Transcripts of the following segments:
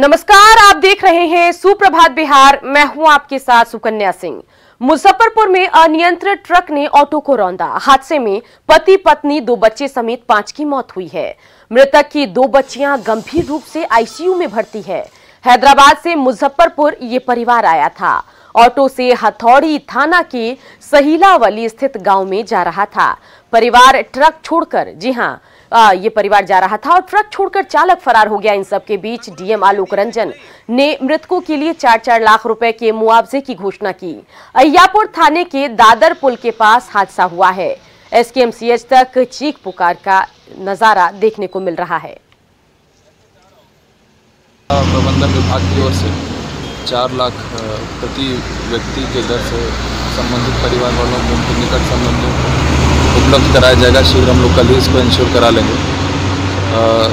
नमस्कार, आप देख रहे हैं सुप्रभात बिहार। मैं हूं आपके साथ सुकन्या सिंह। मुजफ्फरपुर में अनियंत्रित ट्रक ने ऑटो को रौंदा। हादसे में पति पत्नी 2 बच्चे समेत 5 की मौत हुई है। मृतक की 2 बच्चियां गंभीर रूप से आईसीयू में भर्ती है। हैदराबाद से मुजफ्फरपुर ये परिवार आया था। ऑटो से हथौड़ी थाना के सहीलावली स्थित गांव में जा रहा था। परिवार ट्रक छोड़कर ये परिवार जा रहा था और ट्रक छोड़कर चालक फरार हो गया। इन सब के बीच डीएम आलोक रंजन ने मृतकों के लिए 4-4 लाख रुपए के मुआवजे की घोषणा की। अय्यापुर थाने के दादर पुल के पास हादसा हुआ है। एसकेएमसीएच तक चीख पुकार का नजारा देखने को मिल रहा है। प्रबंधन विभाग की ओर से 4 लाख प्रति व्यक्ति के दर से संबंधित परिवार वालों को उनके निकट संबंधियों को उपलब्ध कराया जाएगा। शीघ्र हम लोग कल ही इसको इंश्योर करा लेंगे।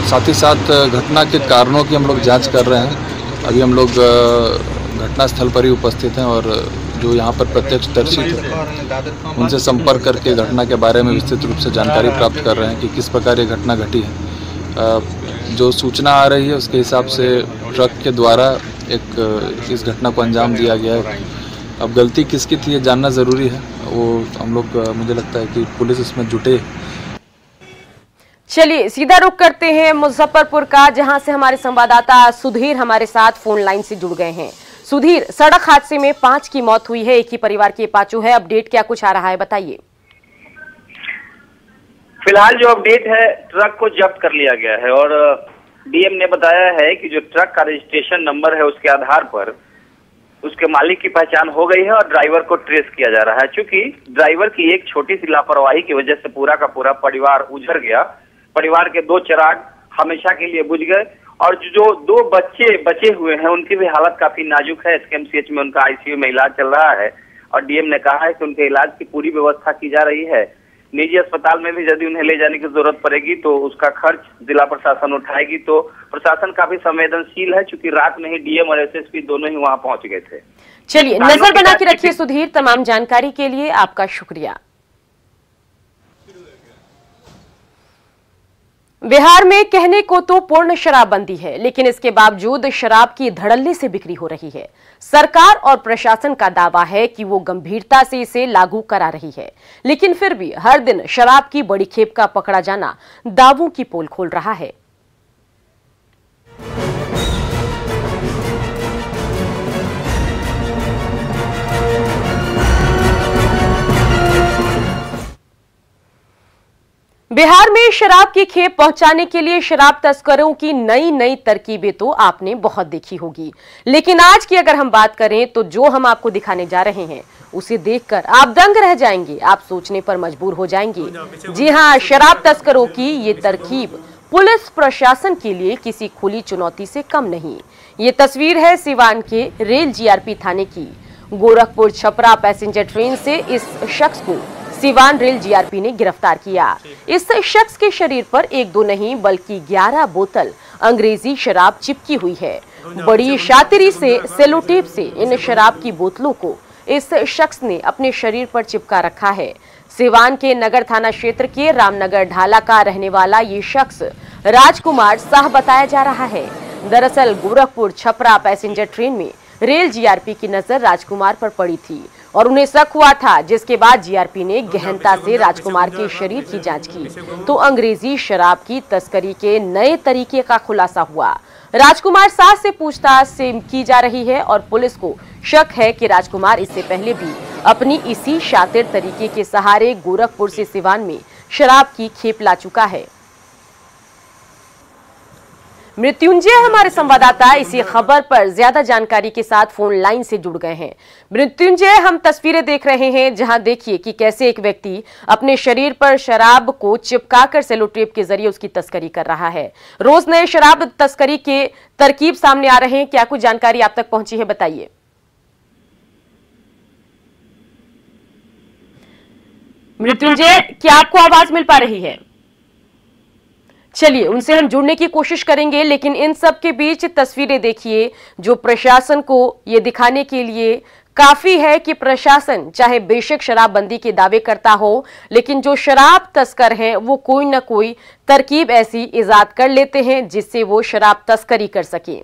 साथ ही साथ घटना के कारणों की हम लोग जांच कर रहे हैं। अभी हम लोग घटनास्थल पर ही उपस्थित हैं और जो यहाँ पर प्रत्यक्षदर्शी थे उनसे संपर्क करके घटना के बारे में विस्तृत रूप से जानकारी प्राप्त कर रहे हैं कि किस प्रकार ये घटना घटी है। जो सूचना आ रही है उसके हिसाब से ट्रक के द्वारा इस घटना को अंजाम दिया गया है। अब गलती किसकी थी ये जानना ज़रूरी है। वो हम लोग मुझे लगता है कि पुलिस इसमें जुटे। चलिए सीधा रुख करते हैं मुजफ्फरपुर का, जहां से हमारे संवाददाता सुधीर हमारे साथ फोन लाइन से जुड़ गए हैं। सुधीर, सड़क हादसे में 5 की मौत हुई है। एक ही परिवार के 5 है। अपडेट क्या कुछ आ रहा है, बताइए। फिलहाल जो अपडेट है, ट्रक को जब्त कर लिया गया है और डीएम ने बताया है कि जो ट्रक का रजिस्ट्रेशन नंबर है उसके आधार पर उसके मालिक की पहचान हो गई है और ड्राइवर को ट्रेस किया जा रहा है। क्योंकि ड्राइवर की एक छोटी सी लापरवाही की वजह से पूरा का पूरा परिवार उजड़ गया। परिवार के 2 चिराग हमेशा के लिए बुझ गए और जो 2 बच्चे बचे हुए हैं उनकी भी हालत काफी नाजुक है। एसकेएमसीएच में उनका आईसीयू में इलाज चल रहा है और डीएम ने कहा है कि उनके इलाज की पूरी व्यवस्था की जा रही है। निजी अस्पताल में भी यदि उन्हें ले जाने की जरूरत पड़ेगी तो उसका खर्च जिला प्रशासन उठाएगी। तो प्रशासन काफी संवेदनशील है, क्योंकि रात में ही डीएम और एसएसपी दोनों ही वहां पहुंच गए थे। चलिए, नजर बना के रखिए सुधीर। तमाम जानकारी के लिए आपका शुक्रिया। बिहार में कहने को तो पूर्ण शराबबंदी है, लेकिन इसके बावजूद शराब की धड़ल्ले से बिक्री हो रही है। सरकार और प्रशासन का दावा है कि वो गंभीरता से इसे लागू करा रही है, लेकिन फिर भी हर दिन शराब की बड़ी खेप का पकड़ा जाना दावों की पोल खोल रहा है। बिहार में शराब की खेप पहुंचाने के लिए शराब तस्करों की नई तरकीबें तो आपने बहुत देखी होगी, लेकिन आज की अगर हम बात करें तो जो हम आपको दिखाने जा रहे हैं उसे देखकर आप दंग रह जाएंगे। आप सोचने पर मजबूर हो जाएंगे। जी हां, शराब तस्करों की ये तरकीब पुलिस प्रशासन के लिए किसी खुली चुनौती से कम नहीं। ये तस्वीर है सिवान के रेल जीआरपी थाने की। गोरखपुर छपरा पैसेंजर ट्रेन से इस शख्स को सिवान रेल जीआरपी ने गिरफ्तार किया। इस शख्स के शरीर पर 1-2 नहीं बल्कि 11 बोतल अंग्रेजी शराब चिपकी हुई है। बड़ी शातिरी से सेलोटेप से इन शराब की बोतलों को इस शख्स ने अपने शरीर पर चिपका रखा है। सिवान के नगर थाना क्षेत्र के रामनगर ढाला का रहने वाला ये शख्स राजकुमार साह बताया जा रहा है। दरअसल गोरखपुर छपरा पैसेंजर ट्रेन में रेल जीआरपी की नजर राजकुमार पर पड़ी थी और उन्हें शक हुआ था, जिसके बाद जीआरपी ने गहनता से राजकुमार के शरीर की जांच की तो अंग्रेजी शराब की तस्करी के नए तरीके का खुलासा हुआ। राजकुमार साह से पूछताछ की जा रही है और पुलिस को शक है कि राजकुमार इससे पहले भी अपनी इसी शातिर तरीके के सहारे गोरखपुर से सिवान में शराब की खेप ला चुका है। मृत्युंजय हमारे संवाददाता इसी खबर पर ज्यादा जानकारी के साथ फोन लाइन से जुड़ गए हैं। मृत्युंजय, हम तस्वीरें देख रहे हैं जहां देखिए कि कैसे एक व्यक्ति अपने शरीर पर शराब को चिपकाकर सेलोटेप के जरिए उसकी तस्करी कर रहा है। रोज नए शराब तस्करी के तरकीब सामने आ रहे हैं। क्या कुछ जानकारी आप तक पहुंची है, बताइए। मृत्युंजय, क्या आपको आवाज मिल पा रही है? चलिए उनसे हम जुड़ने की कोशिश करेंगे, लेकिन इन सब के बीच तस्वीरें देखिए जो प्रशासन को ये दिखाने के लिए काफी है कि प्रशासन चाहे बेशक शराबबंदी के दावे करता हो, लेकिन जो शराब तस्कर हैं वो कोई ना कोई तरकीब ऐसी इजाद कर लेते हैं जिससे वो शराब तस्करी कर सकें।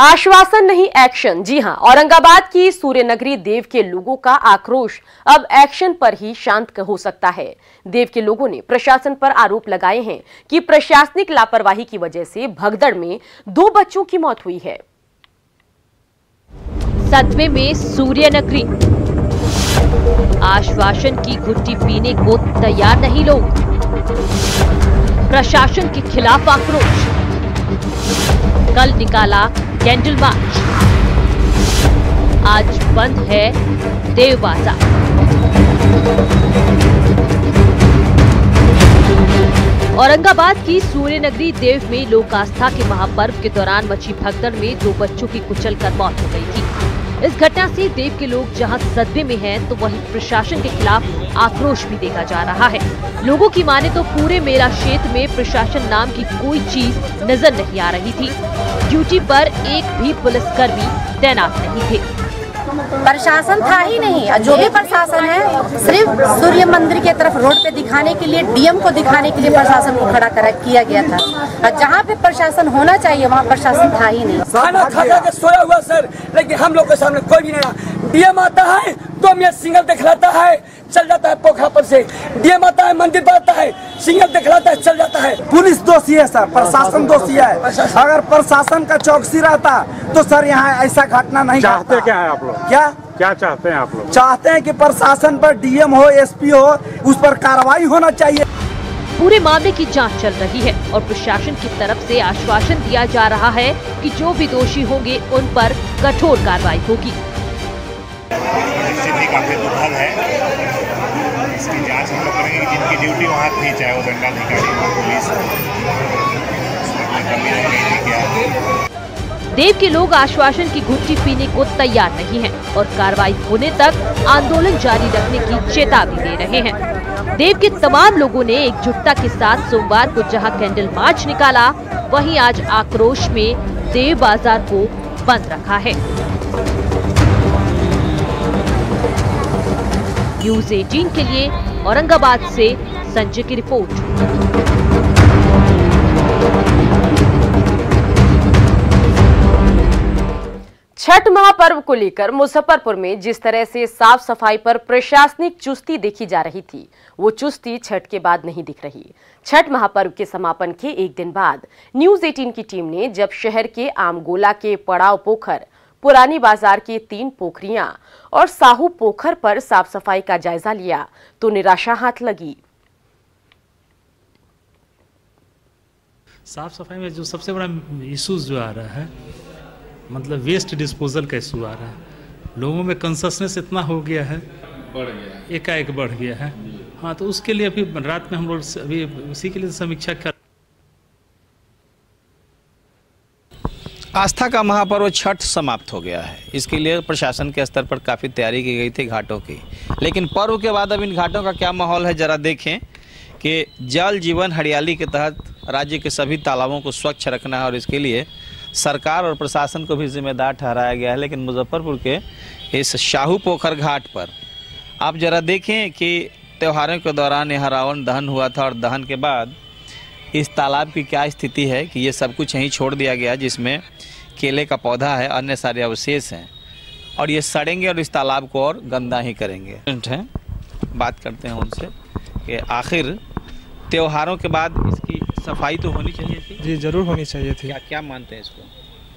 आश्वासन नहीं एक्शन। जी हां, औरंगाबाद की सूर्यनगरी देव के लोगों का आक्रोश अब एक्शन पर ही शांत हो सकता है। देव के लोगों ने प्रशासन पर आरोप लगाए हैं कि प्रशासनिक लापरवाही की वजह से भगदड़ में 2 बच्चों की मौत हुई है। सदमे में सूर्यनगरी, आश्वासन की घुट्टी पीने को तैयार नहीं लोग, प्रशासन के खिलाफ आक्रोश, कल निकाला कैंडल मार्च, आज बंद है देव बाजार। औरंगाबाद की सूर्यनगरी देव में लोक आस्था के महापर्व के दौरान मची भगदड़ में 2 बच्चों की कुचलकर मौत हो गई थी। इस घटना से देव के लोग जहां सदमे में हैं, तो वहीं प्रशासन के खिलाफ आक्रोश भी देखा जा रहा है। लोगों की माने तो पूरे मेला क्षेत्र में प्रशासन नाम की कोई चीज नजर नहीं आ रही थी। ड्यूटी पर एक भी पुलिसकर्मी तैनात नहीं थे। प्रशासन था ही नहीं। जो भी प्रशासन है सिर्फ सूर्य मंदिर के तरफ रोड पे दिखाने के लिए, डीएम को दिखाने के लिए प्रशासन को खड़ा किया गया था। और जहाँ पे प्रशासन होना चाहिए वहाँ प्रशासन था ही नहीं। खाना खा के सोया हुआ सर, लेकिन हम लोग के सामने कोई भी नहीं। डीएम आता है 2 मिनट सिग्नल दिखलाता है, चल जाता है पोखरा पर से। डीएम आता है, मंदिर पर आता है, सिग्नल दिखलाता है, चल जाता है। पुलिस दोषी है सर, प्रशासन दोषी है। अगर प्रशासन का चौकसी रहता तो सर यहाँ ऐसा घटना नहीं चाहते। क्या है आप लोग? क्या चाहते हैं आप लोग? चाहते हैं कि प्रशासन पर डीएम हो, एसपी हो, उस पर कार्रवाई होना चाहिए। पूरे मामले की जांच चल रही है और प्रशासन की तरफ से आश्वासन दिया जा रहा है कि जो भी दोषी होंगे उन पर कठोर कार्रवाई होगी। स्थिति काफी दुखद है। इसकी जांच हम लोग करेंगे। जिनकी ड्यूटी वहाँ थी, चाहे वो दंडाधिकारी हो, पुलिस हो, देव के लोग आश्वासन की घुट्टी पीने को तैयार नहीं हैं और कार्रवाई होने तक आंदोलन जारी रखने की चेतावनी दे रहे हैं। देव के तमाम लोगों ने एकजुटता के साथ सोमवार को जहां कैंडल मार्च निकाला, वहीं आज आक्रोश में देव बाजार को बंद रखा है। न्यूज़ 18 के लिए औरंगाबाद से संजय की रिपोर्ट। छठ महापर्व को लेकर मुजफ्फरपुर में जिस तरह से साफ सफाई पर प्रशासनिक चुस्ती देखी जा रही थी, वो चुस्ती छठ के बाद नहीं दिख रही। छठ महापर्व के समापन के एक दिन बाद न्यूज़ 18 की टीम ने जब शहर के आमगोला के पड़ाव पोखर, पुरानी बाजार के 3 पोखरियां और साहू पोखर पर साफ सफाई का जायजा लिया तो निराशा हाथ लगी। साफ सफाई में जो सबसे बड़ा इशूज जो आ रहा है, मतलब वेस्ट डिस्पोजल का इशू आ रहा है। लोगों में कंससनेस इतना हो गया है, एकाएक बढ़ गया है। हाँ, तो उसके लिए अभी रात में हम लोग अभी उसी के लिए समीक्षा कर। आस्था का महापर्व छठ समाप्त हो गया है। इसके लिए प्रशासन के स्तर पर काफ़ी तैयारी की गई थी घाटों की, लेकिन पर्व के बाद अब इन घाटों का क्या माहौल है जरा देखें कि जल जीवन हरियाली के तहत राज्य के सभी तालाबों को स्वच्छ रखना है और इसके लिए सरकार और प्रशासन को भी जिम्मेदार ठहराया गया है। लेकिन मुजफ्फरपुर के इस शाहू पोखर घाट पर आप जरा देखें कि त्योहारों के दौरान यहाँ रावण दहन हुआ था और दहन के बाद इस तालाब की क्या स्थिति है कि ये सब कुछ यहीं छोड़ दिया गया, जिसमें केले का पौधा है, अन्य सारे अवशेष हैं और ये सड़ेंगे और इस तालाब को और गंदा ही करेंगे। बात करते हैं उनसे कि आखिर त्योहारों के बाद इसकी सफाई तो होनी चाहिए थी। जी ज़रूर होनी चाहिए थी। क्या मानते हैं इसको?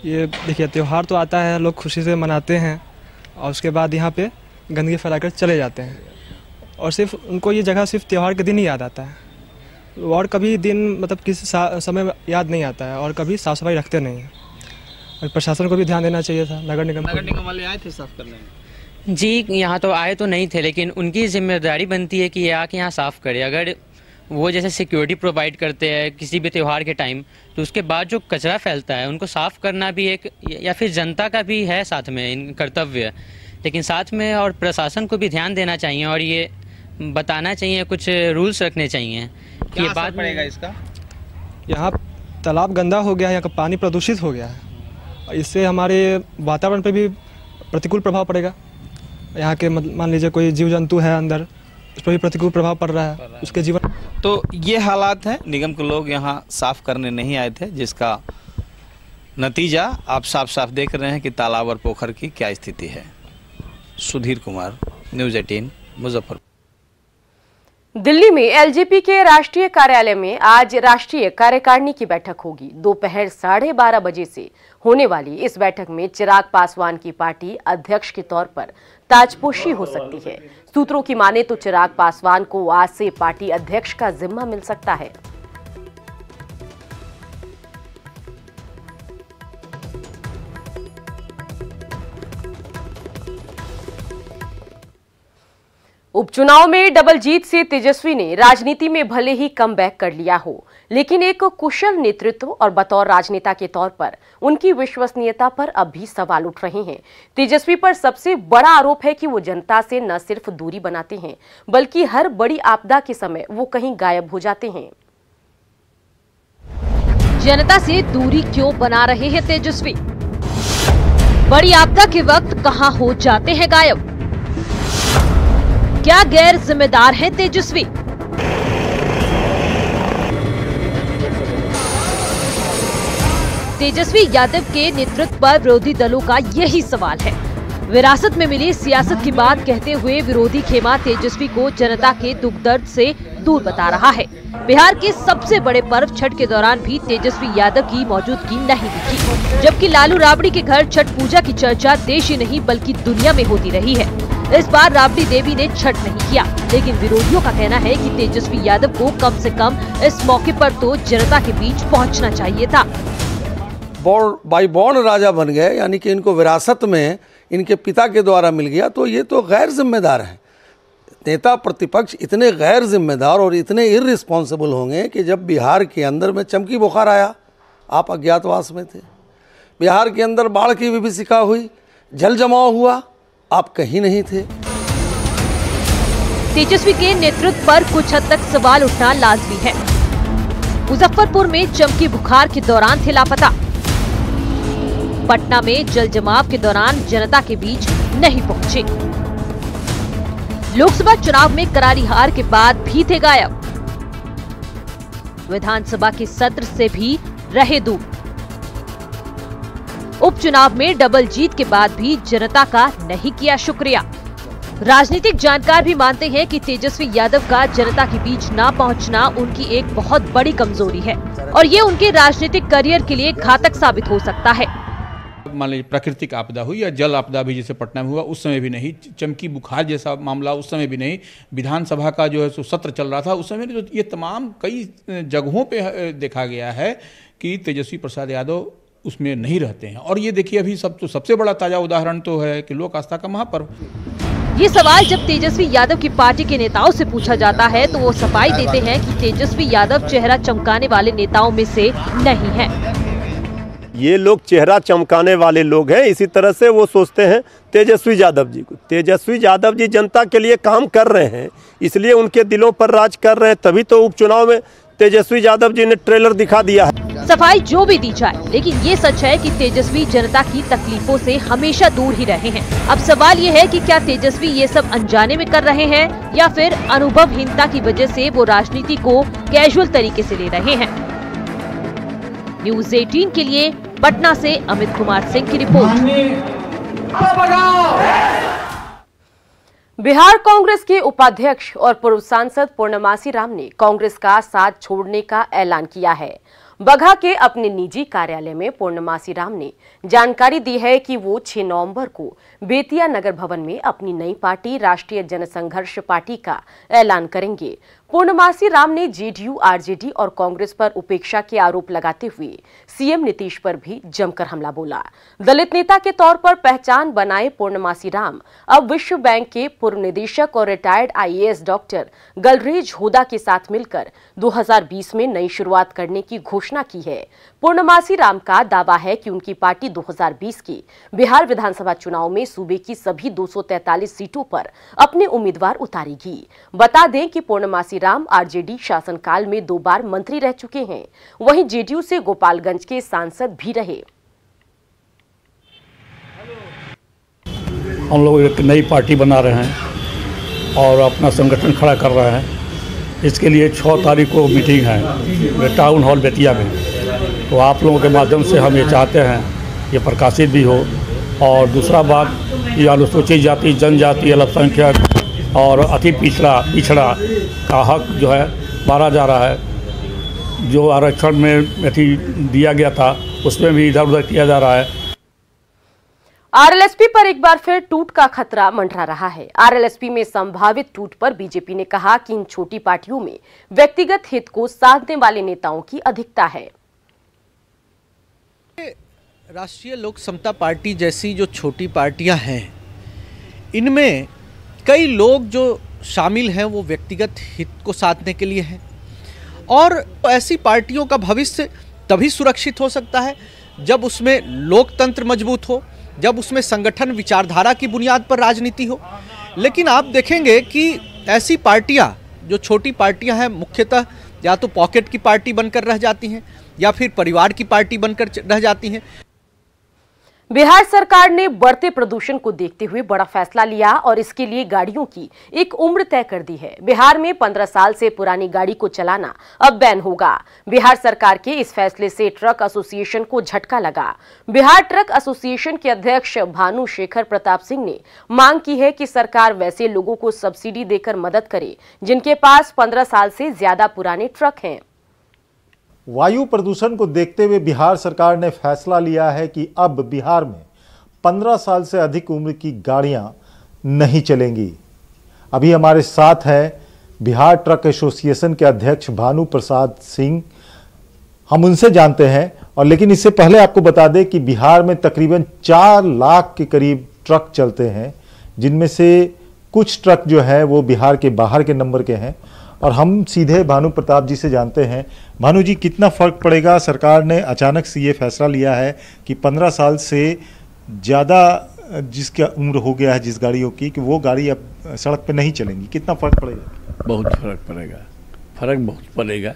ये देखिए, त्यौहार तो आता है, लोग खुशी से मनाते हैं और उसके बाद यहाँ पे गंदगी फैलाकर चले जाते हैं और सिर्फ उनको ये जगह सिर्फ त्यौहार के दिन ही याद आता है और कभी दिन मतलब किसी समय याद नहीं आता है और कभी साफ़ सफाई रखते नहीं हैं। और प्रशासन को भी ध्यान देना चाहिए था। नगर निगम वाले आए थे साफ करने में? जी, यहाँ तो आए तो नहीं थे, लेकिन उनकी जिम्मेदारी बनती है कि ये आके यहाँ साफ़ करे। अगर वो जैसे सिक्योरिटी प्रोवाइड करते हैं किसी भी त्यौहार के टाइम, तो उसके बाद जो कचरा फैलता है उनको साफ़ करना भी एक या फिर जनता का भी है साथ में इन कर्तव्य। लेकिन साथ में और प्रशासन को भी ध्यान देना चाहिए और ये बताना चाहिए, कुछ रूल्स रखने चाहिए। क्या असर पड़ेगा इसका? यहाँ तालाब गंदा हो गया है, यहाँ का पानी प्रदूषित हो गया है, इससे हमारे वातावरण पर भी प्रतिकूल प्रभाव पड़ेगा। यहाँ के मान लीजिए कोई जीव जंतु है अंदर, उस पर भी प्रतिकूल प्रभाव पड़ रहा है उसके जीवन। तो ये हालात हैं। निगम के लोग यहाँ साफ करने नहीं आए थे, जिसका नतीजा आप साफ साफ देख रहे हैं कि तालाब और पोखर की क्या स्थिति है। सुधीर कुमार, न्यूज़ 18, मुजफ्फरपुर। दिल्ली में एलजेपी के राष्ट्रीय कार्यालय में आज राष्ट्रीय कार्यकारिणी की बैठक होगी। दोपहर 12:30 बजे से होने वाली इस बैठक में चिराग पासवान की पार्टी अध्यक्ष के तौर पर ताजपोशी हो सकती है। सूत्रों की माने तो चिराग पासवान को आज से पार्टी अध्यक्ष का जिम्मा मिल सकता है। उपचुनाव में डबल जीत से तेजस्वी ने राजनीति में भले ही कमबैक कर लिया हो, लेकिन एक कुशल नेतृत्व और बतौर राजनेता के तौर पर उनकी विश्वसनीयता पर अब भी सवाल उठ रहे हैं। तेजस्वी पर सबसे बड़ा आरोप है कि वो जनता से न सिर्फ दूरी बनाते हैं, बल्कि हर बड़ी आपदा के समय वो कहीं गायब हो जाते हैं। जनता से दूरी क्यों बना रहे हैं तेजस्वी? बड़ी आपदा के वक्त कहां हो जाते हैं गायब? क्या गैर जिम्मेदार है तेजस्वी? तेजस्वी यादव के नेतृत्व पर विरोधी दलों का यही सवाल है। विरासत में मिली सियासत की बात कहते हुए विरोधी खेमा तेजस्वी को जनता के दुख दर्द से दूर बता रहा है। बिहार के सबसे बड़े पर्व छठ के दौरान भी तेजस्वी यादव की मौजूदगी नहीं दिखी, जबकि लालू राबड़ी के घर छठ पूजा की चर्चा देश ही नहीं बल्कि दुनिया में होती रही है। इस बार राबड़ी देवी ने छठ नहीं किया, लेकिन विरोधियों का कहना है कि तेजस्वी यादव को कम से कम इस मौके पर तो जनता के बीच पहुंचना चाहिए था। बाई बॉर्न राजा बन गए, यानी कि इनको विरासत में इनके पिता के द्वारा मिल गया, तो ये तो गैर जिम्मेदार हैं। नेता प्रतिपक्ष इतने गैर जिम्मेदार और इतने इररिस्पॉन्सिबल होंगे कि जब बिहार के अंदर में चमकी बुखार आया, आप अज्ञातवास में थे। बिहार के अंदर बाढ़ की विभीषिका हुई, जल जमाव हुआ, आप कहीं नहीं थे। तेजस्वी के नेतृत्व पर कुछ हद तक सवाल उठना लाजमी है। मुजफ्फरपुर में चमकी बुखार के दौरान थे लापता। पटना में जल जमाव के दौरान जनता के बीच नहीं पहुंचे। लोकसभा चुनाव में करारी हार के बाद भी थे गायब। विधानसभा के सत्र से भी रहे दूर। उपचुनाव में डबल जीत के बाद भी जनता का नहीं किया शुक्रिया। राजनीतिक जानकार भी मानते हैं कि तेजस्वी यादव का जनता के बीच ना पहुंचना उनकी एक बहुत बड़ी कमजोरी है और ये उनके राजनीतिक करियर के लिए घातक साबित हो सकता है। मान लीजिए प्राकृतिक आपदा हुई या जल आपदा भी जैसे पटना में हुआ, उस समय भी नहीं। चमकी बुखार जैसा मामला उस समय भी नहीं। विधानसभा का जो है सो सत्र चल रहा था, उस समय जो ये तमाम कई जगहों पे देखा गया है कि तेजस्वी प्रसाद यादव उसमें नहीं रहते हैं। और ये देखिए अभी सबसे बड़ा ताजा उदाहरण तो है कि लोक आस्था का महापर्व। ये सवाल जब तेजस्वी यादव की पार्टी के नेताओं से पूछा जाता है तो वो सफाई देते हैं कि तेजस्वी यादव चेहरा चमकाने वाले नेताओं में से नहीं है। ये लोग चेहरा चमकाने वाले लोग हैं, इसी तरह से वो सोचते हैं तेजस्वी यादव जी को। तेजस्वी यादव जी जनता के लिए काम कर रहे हैं, इसलिए उनके दिलों पर राज कर रहे हैं, तभी तो उपचुनाव में तेजस्वी यादव जी ने ट्रेलर दिखा दिया है। सफाई जो भी दी जाए, लेकिन ये सच है कि तेजस्वी जनता की तकलीफों से हमेशा दूर ही रहे हैं। अब सवाल ये है कि क्या तेजस्वी ये सब अनजाने में कर रहे हैं या फिर अनुभवहीनता की वजह से वो राजनीति को कैजुअल तरीके से ले रहे हैं। न्यूज़ 18 के लिए पटना से अमित कुमार सिंह की रिपोर्ट। बिहार कांग्रेस के उपाध्यक्ष और पूर्व सांसद पूर्णमासी राम ने कांग्रेस का साथ छोड़ने का ऐलान किया है। बगहा के अपने निजी कार्यालय में पूर्णमासी राम ने जानकारी दी है कि वो 6 नवंबर को बेतिया नगर भवन में अपनी नई पार्टी राष्ट्रीय जनसंघर्ष पार्टी का ऐलान करेंगे। पूर्णमासी राम ने जेडीयू, आरजेडी और कांग्रेस पर उपेक्षा के आरोप लगाते हुए सीएम नीतीश पर भी जमकर हमला बोला। दलित नेता के तौर पर पहचान बनाए पूर्णमासी राम अब विश्व बैंक के पूर्व निदेशक और रिटायर्ड आईएएस डॉक्टर गलरेज होदा के साथ मिलकर 2020 में नई शुरुआत करने की घोषणा की है। पूर्णमासी राम का दावा है कि उनकी पार्टी 2020 के बिहार विधानसभा चुनाव में सूबे की सभी 243 सीटों पर अपने उम्मीदवार उतारेगी। बता दें कि पूर्णमासी राम आरजेडी शासनकाल में 2 बार मंत्री रह चुके हैं, वहीं जेडीयू से गोपालगंज के सांसद भी रहे। हम लोग एक नई पार्टी बना रहे हैं और अपना संगठन खड़ा कर रहे हैं। इसके लिए 6 तारीख को मीटिंग है टाउन हॉल बेतिया में। तो आप लोगों के माध्यम से हम ये चाहते हैं ये प्रकाशित भी हो। और दूसरा बात, ये अनुसूचित जाति, जनजाति, अल्पसंख्यक और अति पिछड़ा का हक जो है मारा जा रहा है। जो आरक्षण में दिया गया था उसमें भी इधर उधर किया जा रहा है। आरएलएसपी पर एक बार फिर टूट का खतरा मंडरा रहा है। आरएलएसपी में संभावित टूट पर बीजेपी ने कहा कि इन छोटी पार्टियों में व्यक्तिगत हित को साधने वाले नेताओं की अधिकता है। राष्ट्रीय लोक समता पार्टी जैसी जो छोटी पार्टियां हैं, इनमें कई लोग जो शामिल हैं वो व्यक्तिगत हित को साधने के लिए हैं। और ऐसी पार्टियों का भविष्य तभी सुरक्षित हो सकता है जब उसमें लोकतंत्र मजबूत हो, जब उसमें संगठन विचारधारा की बुनियाद पर राजनीति हो। लेकिन आप देखेंगे कि ऐसी पार्टियां जो छोटी पार्टियां हैं, मुख्यतः या तो पॉकेट की पार्टी बनकर रह जाती हैं या फिर परिवार की पार्टी बनकर रह जाती हैं। बिहार सरकार ने बढ़ते प्रदूषण को देखते हुए बड़ा फैसला लिया और इसके लिए गाड़ियों की एक उम्र तय कर दी है। बिहार में 15 साल से पुरानी गाड़ी को चलाना अब बैन होगा। बिहार सरकार के इस फैसले से ट्रक एसोसिएशन को झटका लगा। बिहार ट्रक एसोसिएशन के अध्यक्ष भानु शेखर प्रताप सिंह ने मांग की है कि सरकार वैसे लोगों को सब्सिडी देकर मदद करे जिनके पास 15 साल से ज्यादा पुराने ट्रक हैं। वायु प्रदूषण को देखते हुए बिहार सरकार ने फैसला लिया है कि अब बिहार में 15 साल से अधिक उम्र की गाड़ियां नहीं चलेंगी। अभी हमारे साथ हैं बिहार ट्रक एसोसिएशन के अध्यक्ष भानु प्रसाद सिंह। हम उनसे जानते हैं। और लेकिन इससे पहले आपको बता दें कि बिहार में तकरीबन 4 लाख के करीब ट्रक चलते हैं, जिनमें से कुछ ट्रक जो है वो बिहार के बाहर के नंबर के हैं। और हम सीधे भानु प्रताप जी से जानते हैं। भानु जी, कितना फर्क पड़ेगा? सरकार ने अचानक से ये फैसला लिया है कि 15 साल से ज़्यादा जिसका उम्र हो गया है जिस गाड़ियों की, कि वो गाड़ी अब सड़क पे नहीं चलेंगी। कितना फ़र्क पड़ेगा? बहुत फ़र्क पड़ेगा, फ़र्क बहुत पड़ेगा,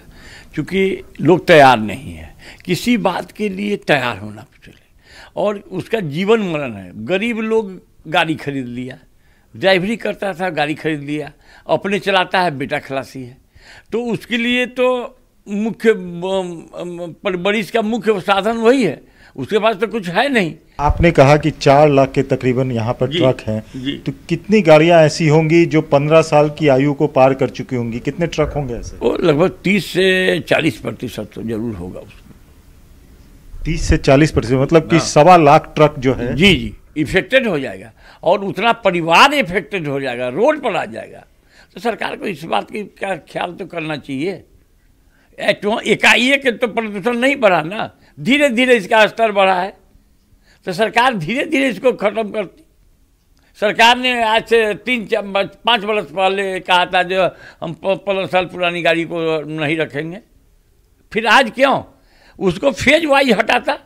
क्योंकि लोग तैयार नहीं है। किसी बात के लिए तैयार होना चले और उसका जीवन मरण है। गरीब लोग गाड़ी खरीद लिया, ड्राइवरी करता था, गाड़ी खरीद लिया, अपने चलाता है, बेटा खलासी है, तो उसके लिए तो मुख्य परवरिश का मुख्य साधन वही है, उसके पास तो कुछ है नहीं। आपने कहा कि 4 लाख के तकरीबन यहाँ पर ट्रक हैं, तो कितनी गाड़ियाँ ऐसी होंगी जो 15 साल की आयु को पार कर चुकी होंगी? कितने ट्रक होंगे ऐसे? वो लगभग 30 से 40% तो जरूर होगा उसमें। 30 से 40%, मतलब कि 1.25 लाख ट्रक जो है जी इफेक्टेड हो जाएगा और उतना परिवार इफेक्टेड हो जाएगा, रोड पर आ जाएगा। तो सरकार को इस बात की क्या ख्याल तो करना चाहिए। एकाएक तो प्रदूषण नहीं बढ़ा ना, धीरे धीरे इसका स्तर बढ़ा है, तो सरकार धीरे धीरे इसको खत्म करती। सरकार ने आज से 3-5 वर्ष पहले कहा था जो हम 15 साल पुरानी गाड़ी को नहीं रखेंगे, फिर आज क्यों उसको फेज वाइज हटाता,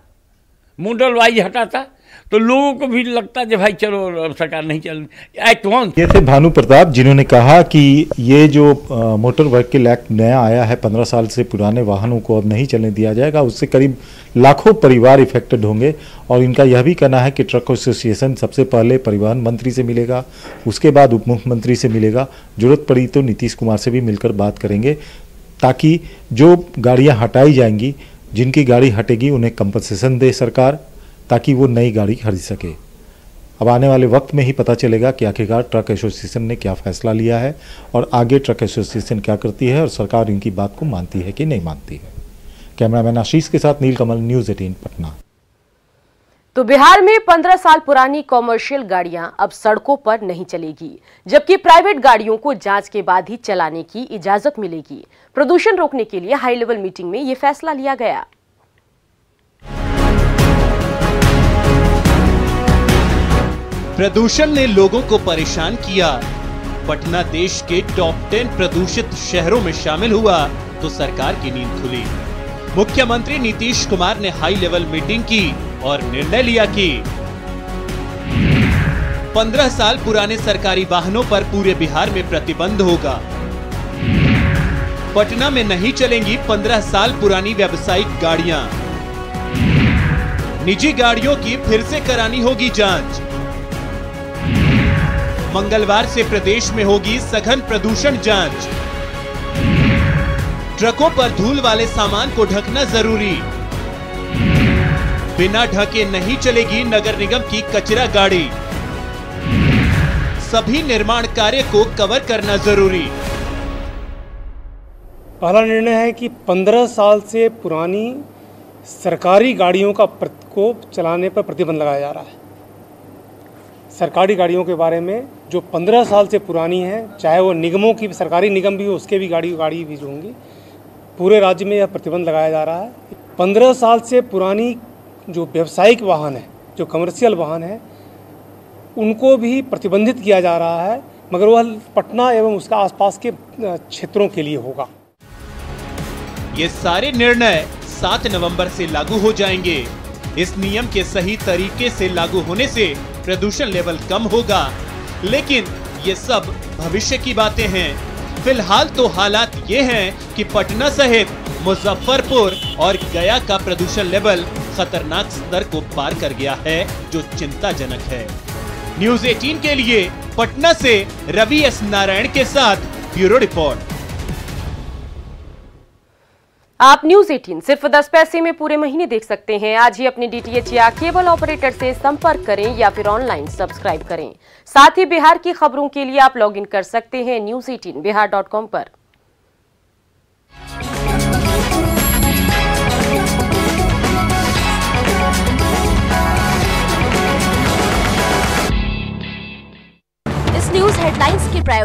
मॉडल वाइज हटाता, तो लोगों को भी लगता है भाई चलो सरकार नहीं चल एट वंस। ये थे भानु प्रताप, जिन्होंने कहा कि ये जो मोटर व्हीकल एक्ट नया आया है, 15 साल से पुराने वाहनों को अब नहीं चलने दिया जाएगा। उससे करीब लाखों परिवार इफेक्टेड होंगे। और इनका यह भी कहना है कि ट्रक एसोसिएशन सबसे पहले परिवहन मंत्री से मिलेगा, उसके बाद उप मुख्यमंत्री से मिलेगा, जरूरत पड़ी तो नीतीश कुमार से भी मिलकर बात करेंगे, ताकि जो गाड़ियाँ हटाई जाएंगी, जिनकी गाड़ी हटेगी उन्हें कंपनसेशन दे सरकार, ताकि वो नई गाड़ी खरीद सके। अब आने वाले वक्त में ही पता चलेगा कि आखिरकार ट्रक एसोसिएशन ने क्या फैसला लिया है और आगे ट्रक एसोसिएशन क्या करती है और सरकार इनकी बात को मानती है कि नहीं मानती है। कैमरामैन आशीष के साथ नीलकमल, न्यूज़ 18 पटना। तो बिहार में 15 साल पुरानी कॉमर्शियल गाड़ियां अब सड़कों पर नहीं चलेगी, जबकि प्राइवेट गाड़ियों को जांच के बाद ही चलाने की इजाजत मिलेगी। प्रदूषण रोकने के लिए हाई लेवल मीटिंग में यह फैसला लिया गया। प्रदूषण ने लोगों को परेशान किया। पटना देश के टॉप 10 प्रदूषित शहरों में शामिल हुआ तो सरकार की नींद खुली। मुख्यमंत्री नीतीश कुमार ने हाई लेवल मीटिंग की और निर्णय लिया कि 15 साल पुराने सरकारी वाहनों पर पूरे बिहार में प्रतिबंध होगा। पटना में नहीं चलेंगी 15 साल पुरानी व्यावसायिक गाड़ियां। निजी गाड़ियों की फिर से करानी होगी जांच। मंगलवार से प्रदेश में होगी सघन प्रदूषण जांच। ट्रकों पर धूल वाले सामान को ढकना जरूरी। बिना ढके नहीं चलेगी नगर निगम की कचरा गाड़ी। सभी निर्माण कार्य को कवर करना जरूरी। पहला निर्णय है कि 15 साल से पुरानी सरकारी गाड़ियों को चलाने पर प्रतिबंध लगाया जा रहा है। सरकारी गाड़ियों के बारे में जो 15 साल से पुरानी है, चाहे वो निगमों की सरकारी निगम भी हो, उसके भी गाड़ी भी जो होंगी, पूरे राज्य में यह प्रतिबंध लगाया जा रहा है। 15 साल से पुरानी जो व्यावसायिक वाहन है, जो कमर्शियल वाहन है, उनको भी प्रतिबंधित किया जा रहा है, मगर वह पटना एवं उसका आसपास के क्षेत्रों के लिए होगा। ये सारे निर्णय 7 नवंबर से लागू हो जाएंगे। इस नियम के सही तरीके से लागू होने से प्रदूषण लेवल कम होगा, लेकिन ये सब भविष्य की बातें हैं। फिलहाल तो हालात ये हैं कि पटना सहित मुजफ्फरपुर और गया का प्रदूषण लेवल खतरनाक स्तर को पार कर गया है, जो चिंताजनक है। न्यूज़ 18 के लिए पटना से रवि एस नारायण के साथ ब्यूरो रिपोर्ट। आप न्यूज़ 18 सिर्फ 10 पैसे में पूरे महीने देख सकते हैं। आज ही अपने डीटीएच या केबल ऑपरेटर से संपर्क करें या फिर ऑनलाइन सब्सक्राइब करें। साथ ही बिहार की खबरों के लिए आप लॉगिन कर सकते हैं news18bihar.com पर। इस न्यूज हेडलाइंस के प्रायोजक